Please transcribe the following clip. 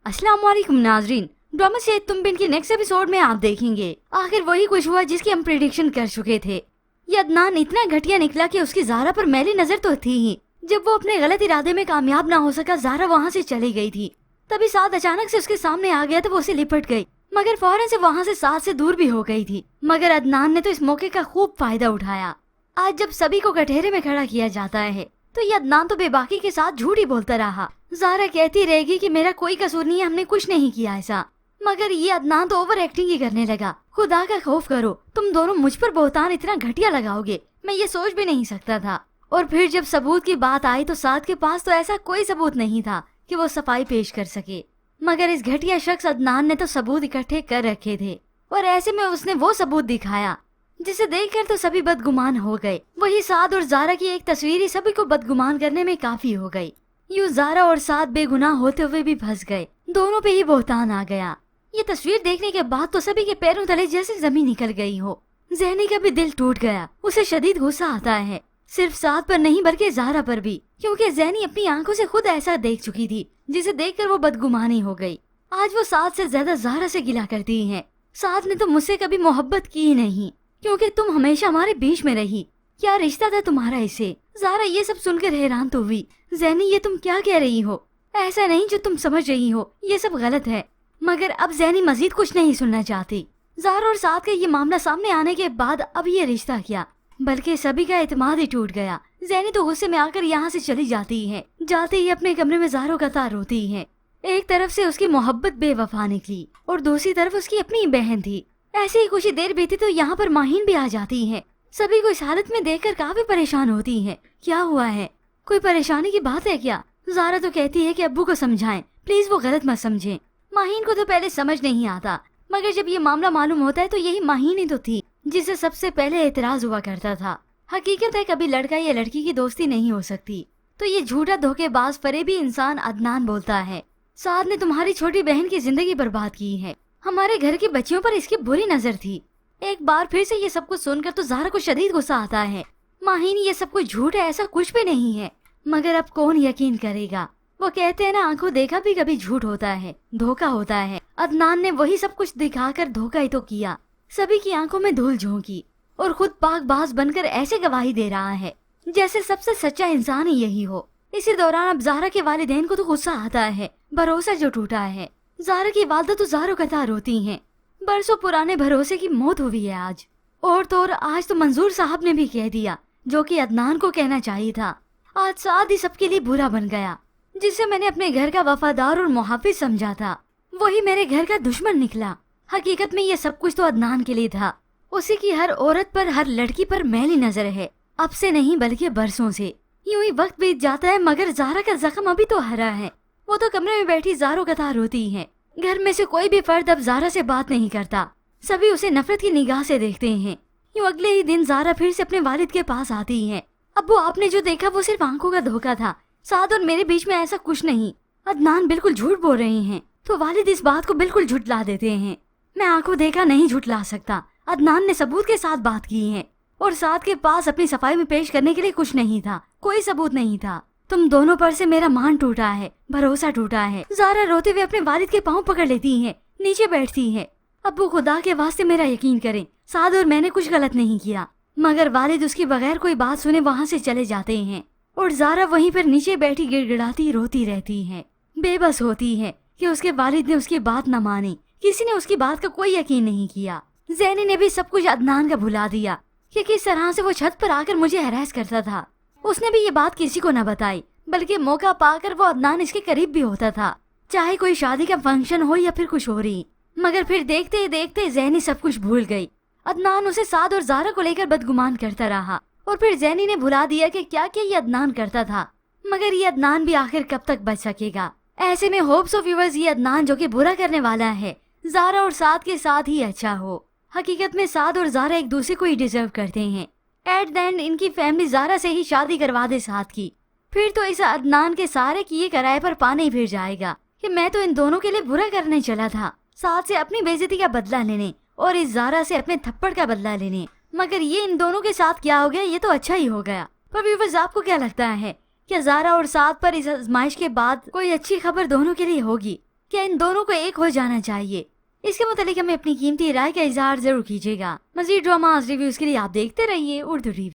अस्सलाम वालेकुम नाजरीन, ड्रामा से तुम बिन के नेक्स्ट एपिसोड में आप देखेंगे आखिर वही कुछ हुआ जिसकी हम प्रिडिक्शन कर चुके थे। ये अदनान इतना घटिया निकला कि उसकी ज़ारा पर मैली नजर तो थी ही। जब वो अपने गलत इरादे में कामयाब ना हो सका, ज़ारा वहाँ से चली गई थी। तभी साद अचानक से उसके सामने आ गया तो वो उसे लिपट गई, मगर फौरन से वहाँ से साद से दूर भी हो गई थी। मगर अदनान ने तो इस मौके का खूब फायदा उठाया। आज जब सभी को कटहरे में खड़ा किया जाता है तो ये अदनान तो बेबाकी के साथ झूठ ही बोलता रहा। ज़ारा कहती रहेगी कि मेरा कोई कसूर नहीं है, हमने कुछ नहीं किया ऐसा। मगर ये अदनान तो ओवर एक्टिंग ही करने लगा। खुदा का खौफ करो, तुम दोनों मुझ पर बहतान इतना घटिया लगाओगे, मैं ये सोच भी नहीं सकता था। और फिर जब सबूत की बात आई तो साद के पास तो ऐसा कोई सबूत नहीं था कि वो सफाई पेश कर सके। मगर इस घटिया शख्स अदनान ने तो सबूत इकट्ठे कर रखे थे और ऐसे में उसने वो सबूत दिखाया जिसे देखकर तो सभी बदगुमान हो गए। वही साद और ज़ारा की एक तस्वीर ही सभी को बदगुमान करने में काफी हो गई। यूं ज़ारा और साद बेगुनाह होते हुए भी फंस गए, दोनों पे ही बहतान आ गया। ये तस्वीर देखने के बाद तो सभी के पैरों तले जैसे जमीन निकल गई हो। ज़हनी का भी दिल टूट गया, उसे शदीद गुस्सा आता है, सिर्फ साद पर नहीं बल्कि ज़ारा पर भी, क्योंकि ज़हनी अपनी आंखों से खुद ऐसा देख चुकी थी जिसे देखकर वो बदगुमानी हो गई। आज वो साद से ज्यादा ज़ारा से गिला करती है। साद ने तो मुझसे कभी मोहब्बत की ही नहीं, क्योंकि तुम हमेशा हमारे बीच में रही। क्या रिश्ता था तुम्हारा इससे? ज़ारा ये सब सुनकर हैरान तो हुई। ज़हनी, ये तुम क्या कह रही हो? ऐसा नहीं जो तुम समझ रही हो, ये सब गलत है। मगर अब ज़हनी मजीद कुछ नहीं सुनना चाहती। ज़ारा और साद का ये मामला सामने आने के बाद अब ये रिश्ता क्या, बल्कि सभी का एतमाद ही टूट गया। ज़हनी तो गुस्से में आकर यहाँ से चली जाती है। जाते ही अपने कमरे में ज़ारो कतार रोती है। एक तरफ से उसकी मोहब्बत बेवफा निकली और दूसरी तरफ उसकी अपनी बहन थी। ऐसे ही कुछ ही देर बीती तो यहाँ पर माहीन भी आ जाती है। सभी को इस हालत में देखकर काफी परेशान होती है। क्या हुआ है, कोई परेशानी की बात है क्या? ज़ारा तो कहती है कि अब्बू को समझाएं, प्लीज वो गलत मत समझें। माहीन को तो पहले समझ नहीं आता, मगर जब ये मामला मालूम होता है तो यही माहीन ही तो थी जिसे सबसे पहले एतराज हुआ करता था। हकीकत है कभी लड़का या लड़की की दोस्ती नहीं हो सकती, तो ये झूठा धोखेबाज फरेबी इंसान अदनान बोलता है, साद ने तुम्हारी छोटी बहन की जिंदगी बर्बाद की है, हमारे घर की बच्चियों पर इसकी बुरी नजर थी। एक बार फिर से ये सब कुछ सुनकर तो ज़ारा को शदीद गुस्सा आता है। माहीन, ये सब कुछ झूठ है, ऐसा कुछ भी नहीं है। मगर अब कौन यकीन करेगा? वो कहते हैं ना, आंखों देखा भी कभी झूठ होता है, धोखा होता है। अदनान ने वही सब कुछ दिखाकर धोखा ही तो किया। सभी की आंखों में धूल झोंकी और खुद पाकबाज बनकर ऐसे गवाही दे रहा है जैसे सबसे सच्चा इंसान ही यही हो। इसी दौरान अब ज़ारा के वालिदैन को तो गुस्सा आता है, भरोसा जो टूटा है। ज़ारा की वालदा तो ज़ारो कतार रोती हैं। बरसों पुराने भरोसे की मौत हुई है आज। और तो और आज तो मंजूर साहब ने भी कह दिया जो कि अदनान को कहना चाहिए था। आज साद ही सबके लिए बुरा बन गया। जिसे मैंने अपने घर का वफादार और मुहाफिज समझा था, वही मेरे घर का दुश्मन निकला। हकीकत में ये सब कुछ तो अदनान के लिए था। उसी की हर औरत पर, हर लड़की पर मैली नजर है, अब से नहीं बल्कि बरसों से। यूं ही वक्त बीत जाता है मगर ज़ारा का जख्म अभी तो हरा है। वो तो कमरे में बैठी ज़ारो कतार रोती है। घर में से कोई भी फर्द अब ज़ारा से बात नहीं करता, सभी उसे नफरत की निगाह से देखते हैं। यूं अगले ही दिन ज़ारा फिर से अपने वालिद के पास आती है। अब्बू, आपने जो देखा वो सिर्फ आंखों का धोखा था, साद और मेरे बीच में ऐसा कुछ नहीं। अदनान बिल्कुल झूठ बोल रहे हैं। तो वालिद इस बात को बिल्कुल झुठला देते हैं। मैं आंखों देखा नहीं झुठला सकता। अदनान ने सबूत के साथ बात की है और साद के पास अपनी सफाई में पेश करने के लिए कुछ नहीं था, कोई सबूत नहीं था। तुम दोनों पर से मेरा मान टूटा है, भरोसा टूटा है। ज़ारा रोते हुए अपने वालिद के पांव पकड़ लेती है, नीचे बैठती है। अब्बू, खुदा के वास्ते मेरा यकीन करें, साद और मैंने कुछ गलत नहीं किया। मगर वालिद उसकी बगैर कोई बात सुने वहाँ से चले जाते हैं और ज़ारा वहीं पर नीचे बैठी गिड़गिड़ाती रोती रहती है। बेबस होती है कि उसके वालिद ने उसकी बात न मानी, किसी ने उसकी बात का कोई यकीन नहीं किया। ज़ैनी ने भी सब कुछ अदनान का भुला दिया कि किस तरह से वो छत पर आकर मुझे हैरास करता था। उसने भी ये बात किसी को न बताई, बल्कि मौका पाकर वो अदनान इसके करीब भी होता था, चाहे कोई शादी का फंक्शन हो या फिर कुछ हो रही। मगर फिर देखते ही देखते ज़ैनी सब कुछ भूल गई। अदनान उसे साद और ज़ारा को लेकर बदगुमान करता रहा और फिर ज़ैनी ने भुला दिया कि क्या क्या ये अदनान करता था। मगर ये अदनान भी आखिर कब तक बच सकेगा? ऐसे में होप्स ऑफ व्यूअर्स ये अदनान जो कि बुरा करने वाला है, ज़ारा और साद के साथ ही अच्छा हो। हकीकत में साद और ज़ारा एक दूसरे को ही डिजर्व करते हैं। एट द एंड इनकी फैमिली ज़ारा से ही शादी करवा दे साद की। फिर तो इस अदनान के सारे किए किराए पर पानी ही फिर जाएगा कि मैं तो इन दोनों के लिए बुरा करने चला था, साद से अपनी बेइज्जती का बदला लेने और इस ज़ारा से अपने थप्पड़ का बदला लेने। मगर ये इन दोनों के साथ क्या हो गया, ये तो अच्छा ही हो गया। पर व्यूअर्स, आपको क्या लगता है, क्या ज़ारा और साद पर इस आजमाइश के बाद कोई अच्छी खबर दोनों के लिए होगी? क्या इन दोनों को एक हो जाना चाहिए? इसके मुतालिक हमें अपनी कीमती राय का इजहार जरूर कीजिएगा। मजीद ड्रामा रिव्यूज के लिए आप देखते रहिए उर्दू रिव्यू।